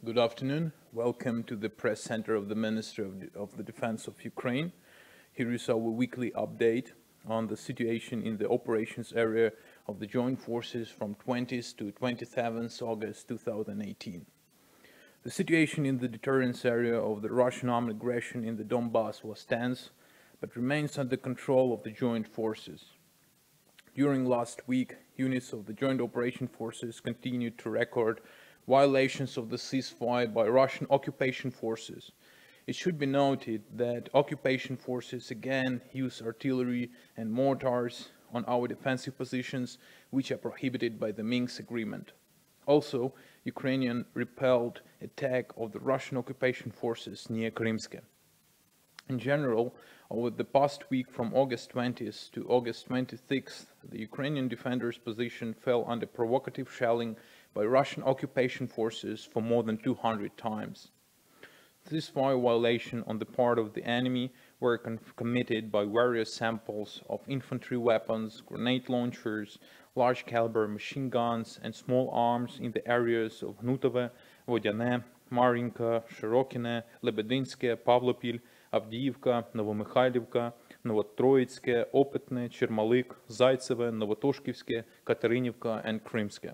Good afternoon. Welcome to the press center of the Ministry of the Defense of Ukraine. Here is our weekly update on the situation in the operations area of the joint forces from 20th to 27th August 2018. The situation in the deterrence area of the Russian armed aggression in the Donbass was tense, but remains under control of the joint forces. During last week, units of the Joint Operation Forces continued to record violations of the ceasefire by Russian occupation forces. It should be noted that occupation forces again use artillery and mortars on our defensive positions, which are prohibited by the Minsk agreement. Also, Ukrainian repelled attack of the Russian occupation forces near Krymsk. In general, over the past week from August 20th to August 26th, the Ukrainian defenders' position fell under provocative shelling by Russian occupation forces for more than 200 times. This fire violation on the part of the enemy were committed by various samples of infantry weapons, grenade launchers, large caliber machine guns and small arms in the areas of Hnutove, Vodyane, Marinka, Shirokine, Lebedinske, Pavlopil, Авдіївка, Новомихайлівка, Новотроїцьке, Опитне, Чермалик, Зайцеве, Новотошківське, Катеринівка, and Krymsk.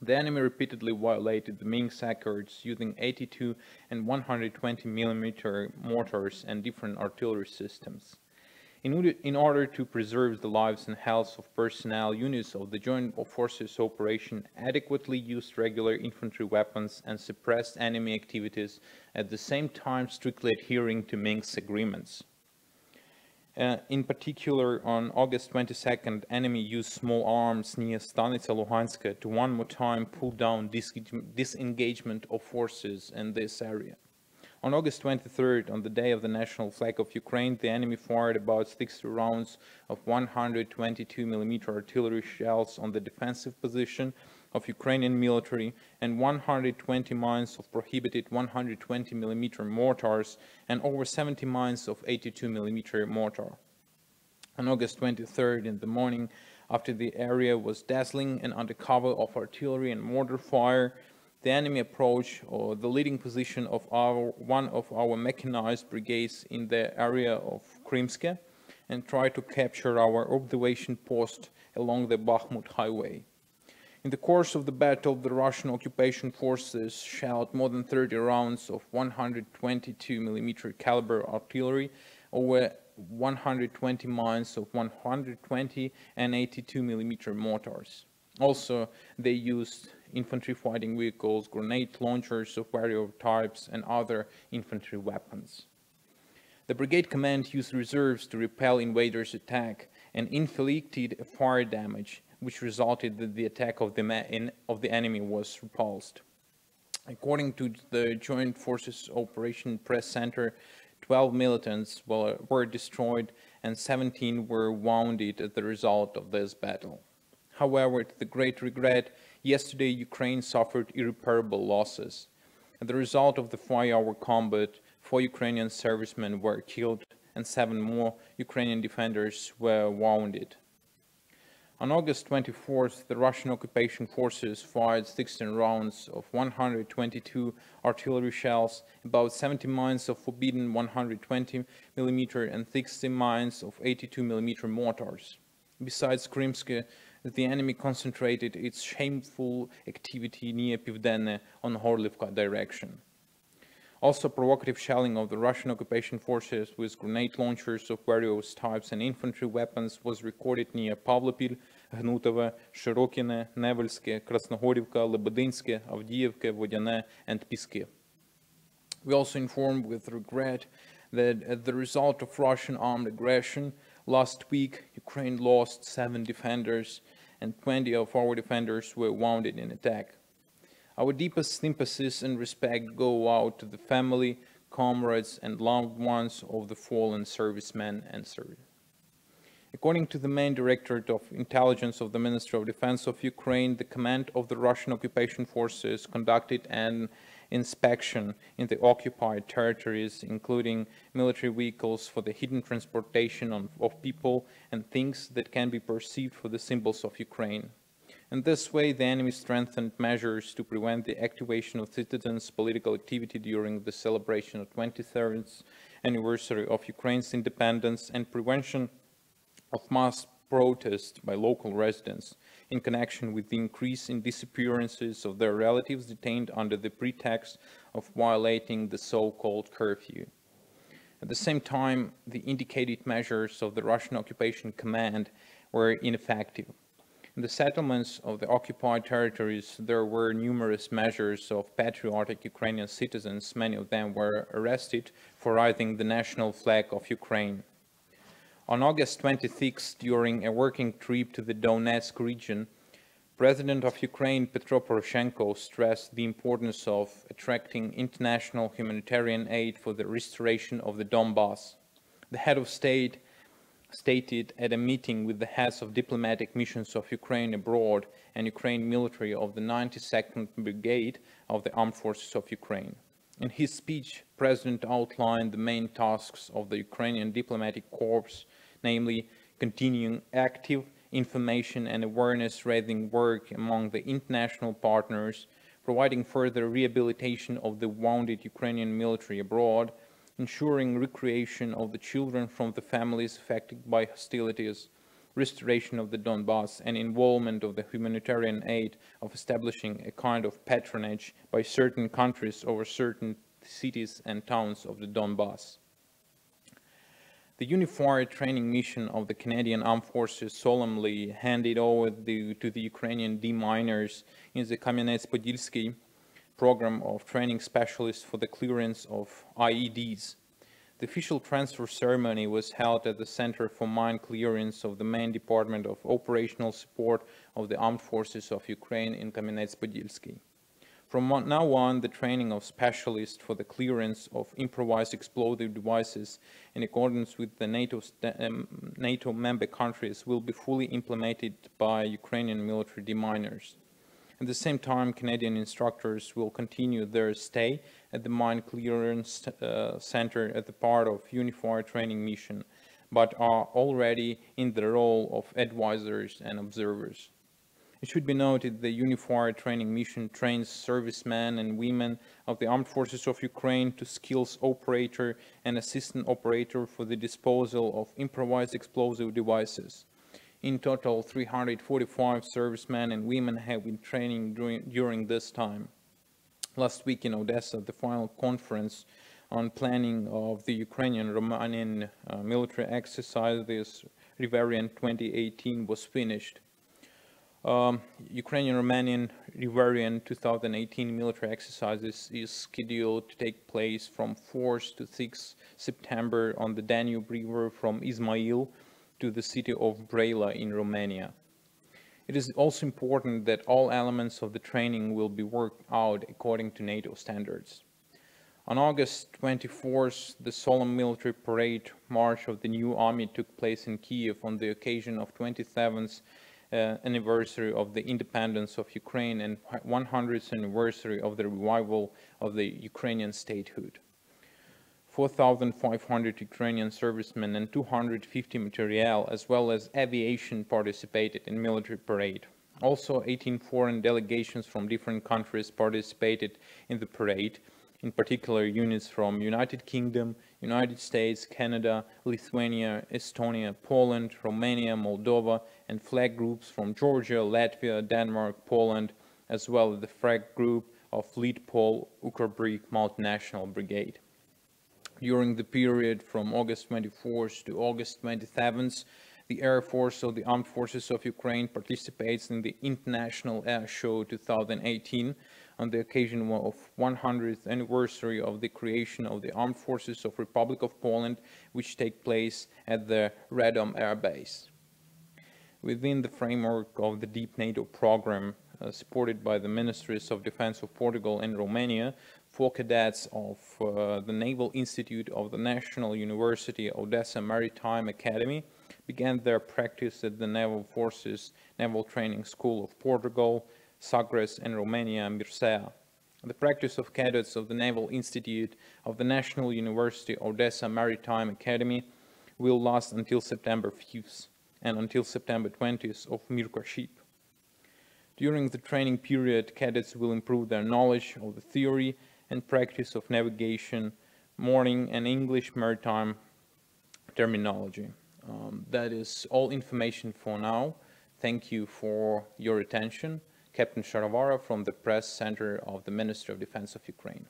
The enemy repeatedly violated the Minsk accords using 82 and 120 mm mortars and different artillery systems. In order to preserve the lives and health of personnel, units of the Joint Forces operation adequately used regular infantry weapons and suppressed enemy activities, at the same time strictly adhering to Minsk agreements. In particular, on August 22nd, enemy used small arms near Stanitsa Luhanska to one more time pull down disengagement of forces in this area. On August 23rd, on the day of the national flag of Ukraine, the enemy fired about 60 rounds of 122 mm artillery shells on the defensive position of Ukrainian military and 120 mines of prohibited 120 mm mortars and over 70 mines of 82 mm mortar. On August 23rd in the morning, after the area was dazzling and under cover of artillery and mortar fire, the enemy approached the leading position of one of our mechanized brigades in the area of Krymsk and tried to capture our observation post along the Bakhmut highway. In the course of the battle, the Russian occupation forces shelled more than 30 rounds of 122 mm caliber artillery over 120 mines of 120 and 82 mm mortars. Also, they used infantry fighting vehicles, grenade launchers of various types, and other infantry weapons. The brigade command used reserves to repel invaders' attack and inflicted fire damage, which resulted that the attack of the enemy was repulsed. According to the Joint Forces Operation Press Center, 12 militants were destroyed and 17 were wounded as the result of this battle. However, to the great regret, yesterday Ukraine suffered irreparable losses. As a result of the 5-hour combat, 4 Ukrainian servicemen were killed and 7 more Ukrainian defenders were wounded. On August 24th, the Russian occupation forces fired 16 rounds of 122 artillery shells, about 70 mines of forbidden 120 mm and 60 mines of 82 mm mortars. Besides Krymsk, the enemy concentrated its shameful activity near Pivdenne on Horlivka direction. Also, provocative shelling of the Russian occupation forces with grenade launchers of various types and infantry weapons was recorded near Pavlopil, Hnutove, Shirokine, Nevelske, Krasnogorivka, Lebedinske, Avdiivke, Vodyane, and Piske. We also informed with regret that as the result of Russian armed aggression, last week Ukraine lost 7 defenders and 20 of our defenders were wounded in attack. Our deepest sympathies and respect go out to the family, comrades, and loved ones of the fallen servicemen and servicemen. According to the main Directorate of Intelligence of the Ministry of Defense of Ukraine, the command of the Russian occupation forces conducted an inspection in the occupied territories, including military vehicles for the hidden transportation of people and things that can be perceived for the symbols of Ukraine. In this way, the enemy strengthened measures to prevent the activation of citizens' political activity during the celebration of 23rd anniversary of Ukraine's independence and prevention of mass protests by local residents in connection with the increase in disappearances of their relatives detained under the pretext of violating the so-called curfew. At the same time, the indicated measures of the Russian occupation command were ineffective. In the settlements of the occupied territories, there were numerous measures of patriotic Ukrainian citizens. Many of them were arrested for raising the national flag of Ukraine. On August 26, during a working trip to the Donetsk region, President of Ukraine Petro Poroshenko stressed the importance of attracting international humanitarian aid for the restoration of the Donbass. The head of state stated at a meeting with the heads of diplomatic missions of Ukraine abroad and Ukraine military of the 92nd Brigade of the Armed Forces of Ukraine. In his speech, the President outlined the main tasks of the Ukrainian diplomatic corps, namely continuing active information and awareness-raising work among the international partners, providing further rehabilitation of the wounded Ukrainian military abroad, ensuring recreation of the children from the families affected by hostilities, restoration of the Donbass, and involvement of the humanitarian aid of establishing a kind of patronage by certain countries over certain cities and towns of the Donbass. The unified training mission of the Canadian Armed Forces solemnly handed over to the Ukrainian deminers in the Kamenets-Podilsky program of training specialists for the clearance of IEDs. The official transfer ceremony was held at the Center for Mine Clearance of the main Department of Operational Support of the Armed Forces of Ukraine in Kamenets-Podilsky. From now on, the training of specialists for the clearance of improvised explosive devices in accordance with the NATO member countries will be fully implemented by Ukrainian military deminers. At the same time, Canadian instructors will continue their stay at the Mine Clearance Center as a part of Unified Training Mission, but are already in the role of advisors and observers. It should be noted the Unified Training Mission trains servicemen and women of the Armed Forces of Ukraine to skills operator and assistant operator for the disposal of improvised explosive devices. In total, 345 servicemen and women have been training during this time. Last week in Odessa, the final conference on planning of the Ukrainian-Romanian military exercises, Riverian 2018, was finished. Ukrainian-Romanian Riverian 2018 military exercises is scheduled to take place from 4th to 6th September on the Danube River from Izmail to the city of Brăila in Romania. It is also important that all elements of the training will be worked out according to NATO standards. On August 24th, the solemn military parade march of the new army took place in Kiev on the occasion of 27th anniversary of the independence of Ukraine and 100th anniversary of the revival of the Ukrainian statehood. 4,500 Ukrainian servicemen and 250 materiel as well as aviation participated in military parade. Also, 18 foreign delegations from different countries participated in the parade, in particular units from United Kingdom, United States, Canada, Lithuania, Estonia, Poland, Romania, Moldova, and flag groups from Georgia, Latvia, Denmark, Poland, as well as the flag group of Litpol Ukrbrig Multinational Brigade. During the period from August 24th to August 27th, the Air Force of the Armed Forces of Ukraine participates in the International Air Show 2018 on the occasion of 100th anniversary of the creation of the Armed Forces of Republic of Poland, which take place at the Radom Air Base. Within the framework of the Deep NATO program, supported by the Ministries of Defense of Portugal and Romania, 4 cadets of the Naval Institute of the National University Odessa Maritime Academy began their practice at the Naval Forces Naval Training School of Portugal, Sagres, and Romania, Mirsea. The practice of cadets of the Naval Institute of the National University Odessa Maritime Academy will last until September 5th and until September 20th of Mykhailo. During the training period, cadets will improve their knowledge of the theory and practice of navigation, mooring, and English maritime terminology. That is all information for now. Thank you for your attention. Captain Sharavara from the Press Center of the Ministry of Defense of Ukraine.